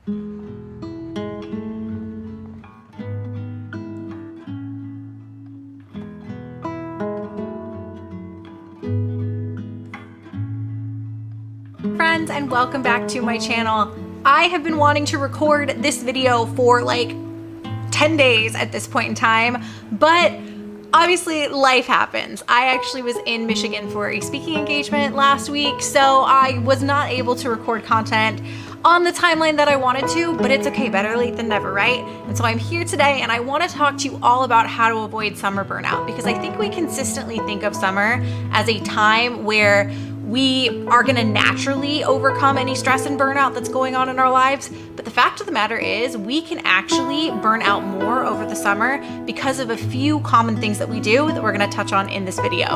Friends, and welcome back to my channel. I have been wanting to record this video for like 10 days at this point in time, but obviously life happens. I actually was in Michigan for a speaking engagement last week, so I was not able to record content on the timeline that I wanted to, but it's okay, better late than never, right? And so I'm here today and I want to talk to you all about how to avoid summer burnout, because I think we consistently think of summer as a time where we are going to naturally overcome any stress and burnout that's going on in our lives. But the fact of the matter is we can actually burn out more over the summer because of a few common things that we do that we're going to touch on in this video.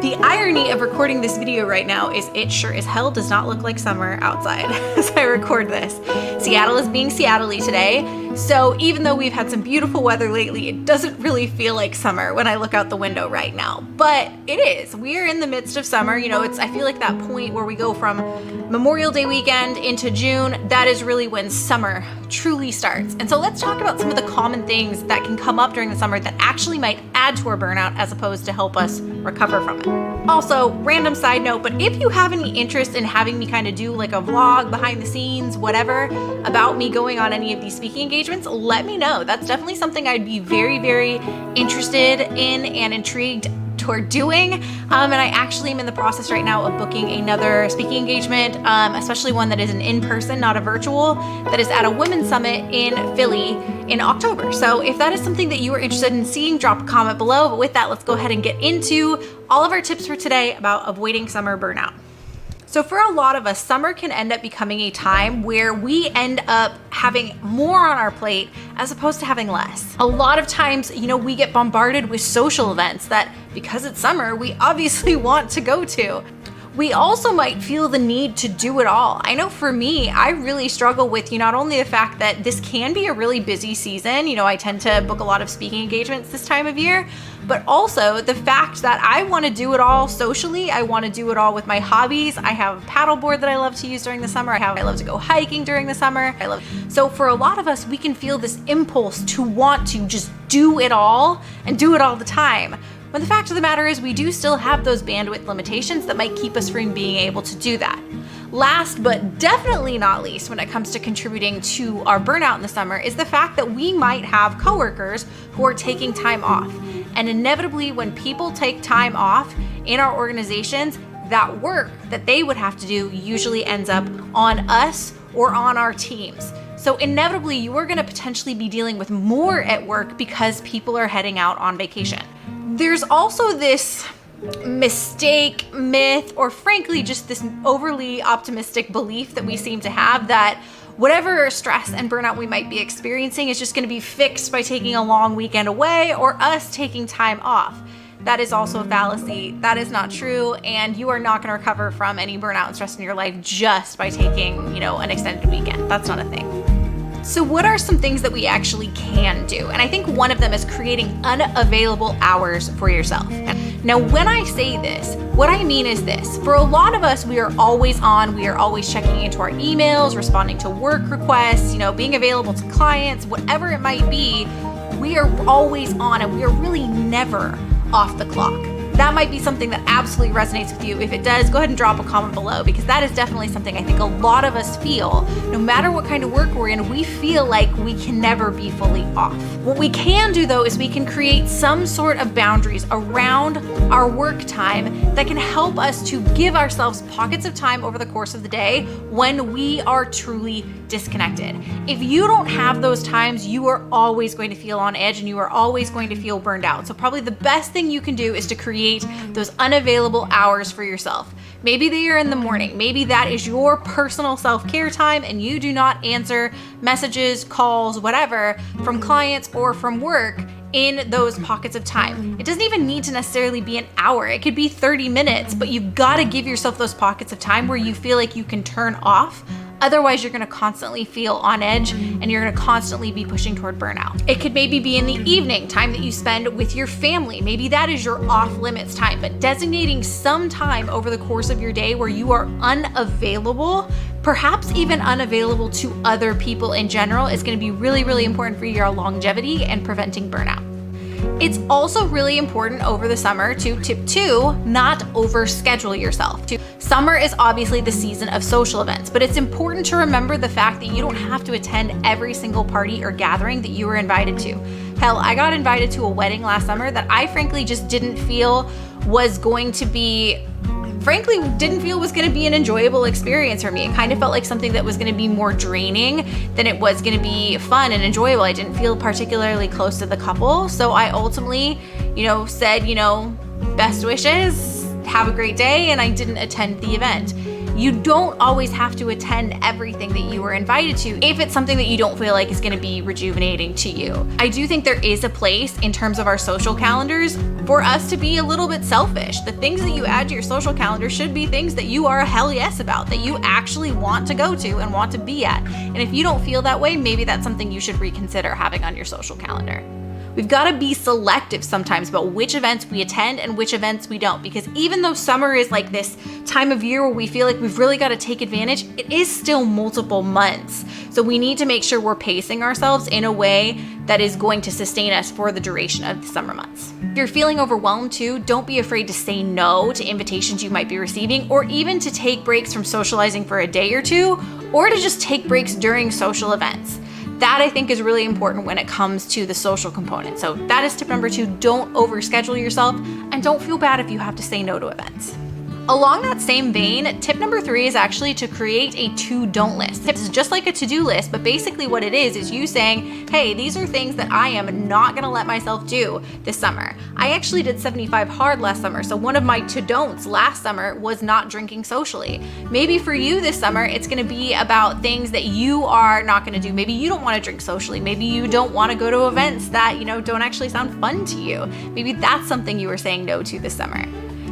The irony of recording this video right now is it sure as hell does not look like summer outside as I record this. Seattle is being Seattle-y today, so even though we've had some beautiful weather lately, it doesn't really feel like summer when I look out the window right now. But it is. We are in the midst of summer. You know, I feel like that point where we go from Memorial Day weekend into June, that is really when summer truly starts. And so let's talk about some of the common things that can come up during the summer that actually might add to our burnout as opposed to help us recover from it. Also, random side note, but if you have any interest in having me kind of do like a vlog, behind the scenes, whatever, about me going on any of these speaking engagements, let me know. That's definitely something I'd be very, very interested in and intrigued toward doing. And I actually am in the process right now of booking another speaking engagement, especially one that is an in-person, not a virtual, that is at a women's summit in Philly in October. So if that is something that you are interested in seeing, drop a comment below. But with that, let's go ahead and get into all of our tips for today about avoiding summer burnout. So for a lot of us, summer can end up becoming a time where we end up having more on our plate as opposed to having less. A lot of times, you know, we get bombarded with social events that, because it's summer, we obviously want to go to. We also might feel the need to do it all. I know for me, I really struggle with not only the fact that this can be a really busy season, you know, I tend to book a lot of speaking engagements this time of year, but also the fact that I want to do it all socially. I want to do it all with my hobbies. I have a paddleboard that I love to use during the summer. I love to go hiking during the summer. So for a lot of us, we can feel this impulse to want to just do it all and do it all the time. When the fact of the matter is we do still have those bandwidth limitations that might keep us from being able to do that. Last but definitely not least, when it comes to contributing to our burnout in the summer, is the fact that we might have coworkers who are taking time off. And inevitably, when people take time off in our organizations, that work that they would have to do usually ends up on us or on our teams. So inevitably, you are going to potentially be dealing with more at work because people are heading out on vacation. There's also this mistake, myth, or frankly, just this overly optimistic belief that we seem to have that whatever stress and burnout we might be experiencing is just going to be fixed by taking a long weekend away or us taking time off. That is also a fallacy. That is not true, and you are not going to recover from any burnout and stress in your life just by taking, an extended weekend. That's not a thing. So what are some things that we actually can do? And I think one of them is creating unavailable hours for yourself. Now, when I say this, what I mean is this. For a lot of us, we are always on. We are always checking into our emails, responding to work requests, being available to clients, whatever it might be. We are always on, and we are really never off the clock. That might be something that absolutely resonates with you. If it does, go ahead and drop a comment below, because that is definitely something I think a lot of us feel. No matter what kind of work we're in, we feel like we can never be fully off. What we can do, though, is we can create some sort of boundaries around our work time that can help us to give ourselves pockets of time over the course of the day when we are truly disconnected. If you don't have those times, you are always going to feel on edge and you are always going to feel burned out. So probably the best thing you can do is to create those unavailable hours for yourself. Maybe they are in the morning. Maybe that is your personal self-care time and you do not answer messages, calls, whatever from clients or from work in those pockets of time. It doesn't even need to necessarily be an hour. It could be 30 minutes, but you've got to give yourself those pockets of time where you feel like you can turn off Otherwise, you're gonna constantly feel on edge and you're gonna constantly be pushing toward burnout. It could maybe be in the evening, time that you spend with your family. Maybe that is your off limits time, but designating some time over the course of your day where you are unavailable, perhaps even unavailable to other people in general, is gonna be really, really important for your longevity and preventing burnout. It's also really important over the summer to, tip 2, not overschedule yourself. Summer is obviously the season of social events, but it's important to remember the fact that you don't have to attend every single party or gathering that you were invited to. Hell, I got invited to a wedding last summer that I frankly just didn't feel was going to be an enjoyable experience for me. It kind of felt like something that was going to be more draining than it was going to be fun and enjoyable. I didn't feel particularly close to the couple. So I ultimately, said, best wishes, have a great day, and I didn't attend the event. You don't always have to attend everything that you were invited to if it's something that you don't feel like is going to be rejuvenating to you. I do think there is a place in terms of our social calendars for us to be a little bit selfish. The things that you add to your social calendar should be things that you are a hell yes about, that you actually want to go to and want to be at. And if you don't feel that way, maybe that's something you should reconsider having on your social calendar. We've got to be selective sometimes about which events we attend and which events we don't, because even though summer is like this time of year where we feel like we've really got to take advantage, it is still multiple months. So we need to make sure we're pacing ourselves in a way that is going to sustain us for the duration of the summer months. If you're feeling overwhelmed too, don't be afraid to say no to invitations you might be receiving, or even to take breaks from socializing for a day or two, or to just take breaks during social events. That I think is really important when it comes to the social component. So that is tip number 2, don't overschedule yourself, and don't feel bad if you have to say no to events. Along that same vein, tip number 3 is actually to create a to-don't list. It's just like a to-do list, but basically what it is you saying, hey, these are things that I am not gonna let myself do this summer. I actually did 75 hard last summer, so one of my to-don'ts last summer was not drinking socially. Maybe for you this summer, it's gonna be about things that you are not gonna do. Maybe you don't wanna drink socially. Maybe you don't wanna go to events that, don't actually sound fun to you. Maybe that's something you were saying no to this summer.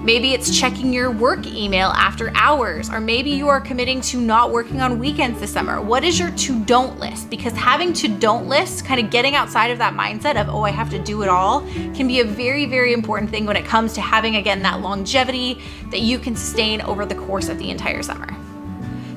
Maybe it's checking your work email after hours, or maybe you are committing to not working on weekends this summer. What is your to-don't list? Because having to-don't lists, kind of getting outside of that mindset of, oh, I have to do it all, can be a very, very important thing when it comes to having, again, that longevity that you can sustain over the course of the entire summer.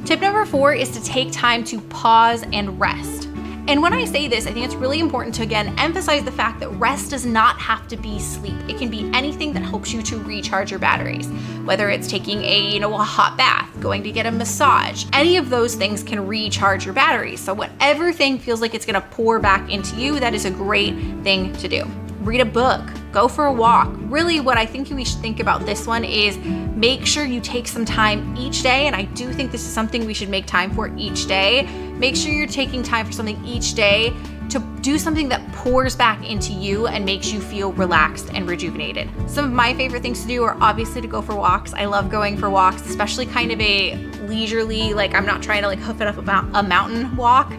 Tip number 4 is to take time to pause and rest. And when I say this, I think it's really important to, again, emphasize the fact that rest does not have to be sleep. It can be anything that helps you to recharge your batteries, whether it's taking a hot bath, going to get a massage. Any of those things can recharge your batteries. So whatever thing feels like it's gonna pour back into you, that is a great thing to do. Read a book, go for a walk. Really, what I think we should think about this one is make sure you take some time each day, and I do think this is something we should make time for each day. Make sure you're taking time for something each day to do something that pours back into you and makes you feel relaxed and rejuvenated. Some of my favorite things to do are obviously to go for walks. I love going for walks, especially kind of a leisurely, I'm not trying to hoof it up about a mountain walk.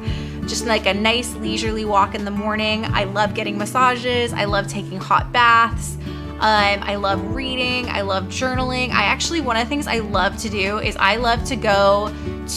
Just like a nice leisurely walk in the morning. I love getting massages. I love taking hot baths. I love reading. I love journaling. One of the things I love to do is I love to go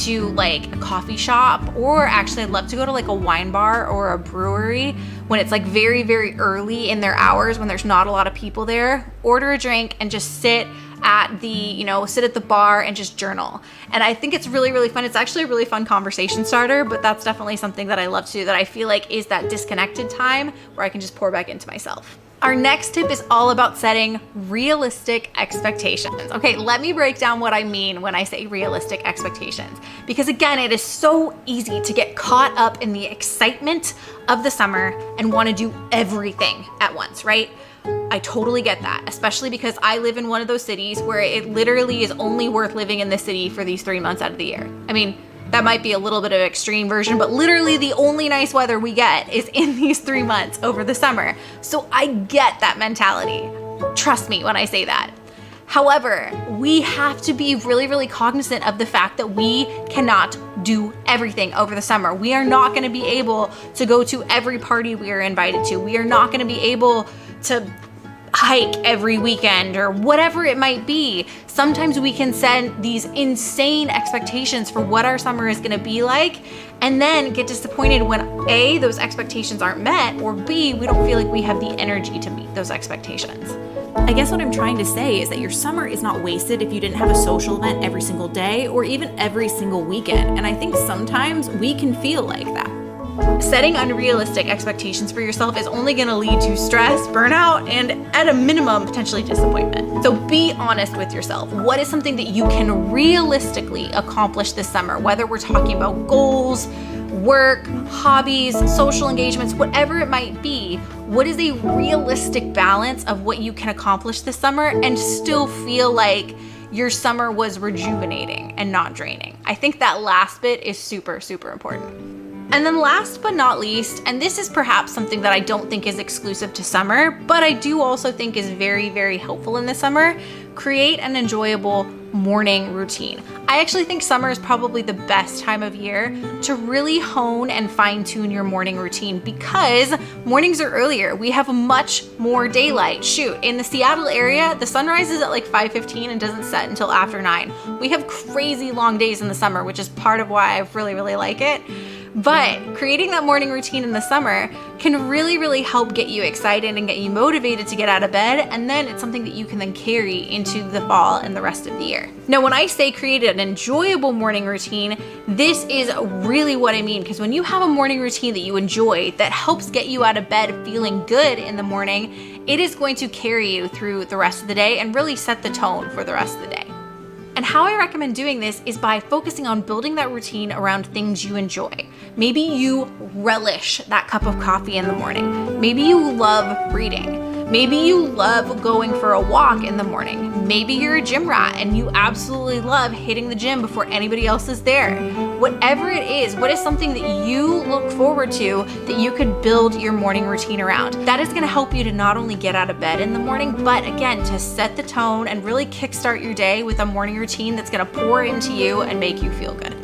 to a coffee shop, or actually I'd love to go to a wine bar or a brewery when it's very, very early in their hours, when there's not a lot of people there. Order a drink and just sit at the bar and just journal. And I think it's really, really fun. It's actually a really fun conversation starter, but that's definitely something that I love to do, that I feel like is that disconnected time where I can just pour back into myself. Our next tip is all about setting realistic expectations. Okay, let me break down what I mean when I say realistic expectations. Because again, it is so easy to get caught up in the excitement of the summer and want to do everything at once, right? I totally get that, especially because I live in one of those cities where it literally is only worth living in the city for these 3 months out of the year. I mean, that might be a little bit of an extreme version, but literally the only nice weather we get is in these 3 months over the summer. So I get that mentality. Trust me when I say that. However, we have to be really, really cognizant of the fact that we cannot do everything over the summer. We are not going to be able to go to every party we are invited to. We are not going to be able to hike every weekend or whatever it might be. Sometimes we can set these insane expectations for what our summer is gonna be like, and then get disappointed when A, those expectations aren't met, or B, we don't feel like we have the energy to meet those expectations. I guess what I'm trying to say is that your summer is not wasted if you didn't have a social event every single day or even every single weekend. And I think sometimes we can feel like that. Setting unrealistic expectations for yourself is only going to lead to stress, burnout, and at a minimum, potentially disappointment. So be honest with yourself. What is something that you can realistically accomplish this summer? Whether we're talking about goals, work, hobbies, social engagements, whatever it might be, what is a realistic balance of what you can accomplish this summer and still feel like your summer was rejuvenating and not draining? I think that last bit is super, super important. And then last but not least, and this is perhaps something that I don't think is exclusive to summer, but I do also think is very, very helpful in the summer, create an enjoyable morning routine. I actually think summer is probably the best time of year to really hone and fine tune your morning routine because mornings are earlier. We have much more daylight. Shoot, in the Seattle area, the sun rises at like 5:15 and doesn't set until after 9. We have crazy long days in the summer, which is part of why I really, really like it. But creating that morning routine in the summer can really, really help get you excited and get you motivated to get out of bed. And then it's something that you can then carry into the fall and the rest of the year. Now, when I say create an enjoyable morning routine, this is really what I mean. Because when you have a morning routine that you enjoy, that helps get you out of bed feeling good in the morning, it is going to carry you through the rest of the day and really set the tone for the rest of the day. And how I recommend doing this is by focusing on building that routine around things you enjoy. Maybe you relish that cup of coffee in the morning. Maybe you love reading. Maybe you love going for a walk in the morning. Maybe you're a gym rat and you absolutely love hitting the gym before anybody else is there. Whatever it is, what is something that you look forward to that you could build your morning routine around? That is gonna help you to not only get out of bed in the morning, but again, to set the tone and really kickstart your day with a morning routine that's gonna pour into you and make you feel good.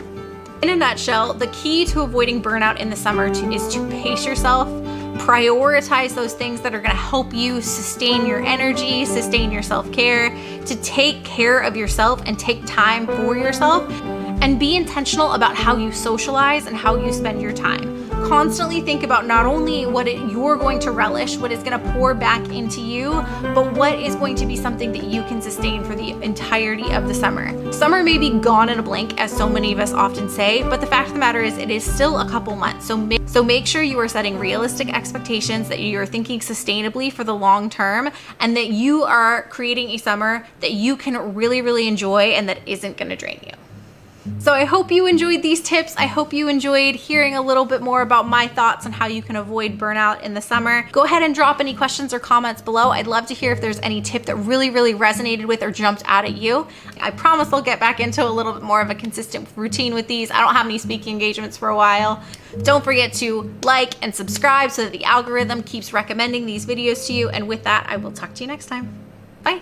In a nutshell, the key to avoiding burnout in the summer is to pace yourself, prioritize those things that are gonna help you sustain your energy, sustain your self-care, to take care of yourself and take time for yourself, and be intentional about how you socialize and how you spend your time. Constantly think about not only what you're going to relish, what is gonna pour back into you, but what is going to be something that you can sustain for the entirety of the summer. Summer may be gone in a blink, as so many of us often say, but the fact of the matter is it is still a couple months. So make sure you are setting realistic expectations, that you're thinking sustainably for the long term, and that you are creating a summer that you can really, really enjoy and that isn't gonna drain you. So I hope you enjoyed these tips. I hope you enjoyed hearing a little bit more about my thoughts on how you can avoid burnout in the summer. Go ahead and drop any questions or comments below. I'd love to hear if there's any tip that really, really resonated with or jumped out at you. I promise I'll get back into a little bit more of a consistent routine with these. I don't have any speaking engagements for a while. Don't forget to like and subscribe so that the algorithm keeps recommending these videos to you. And with that, I will talk to you next time. Bye.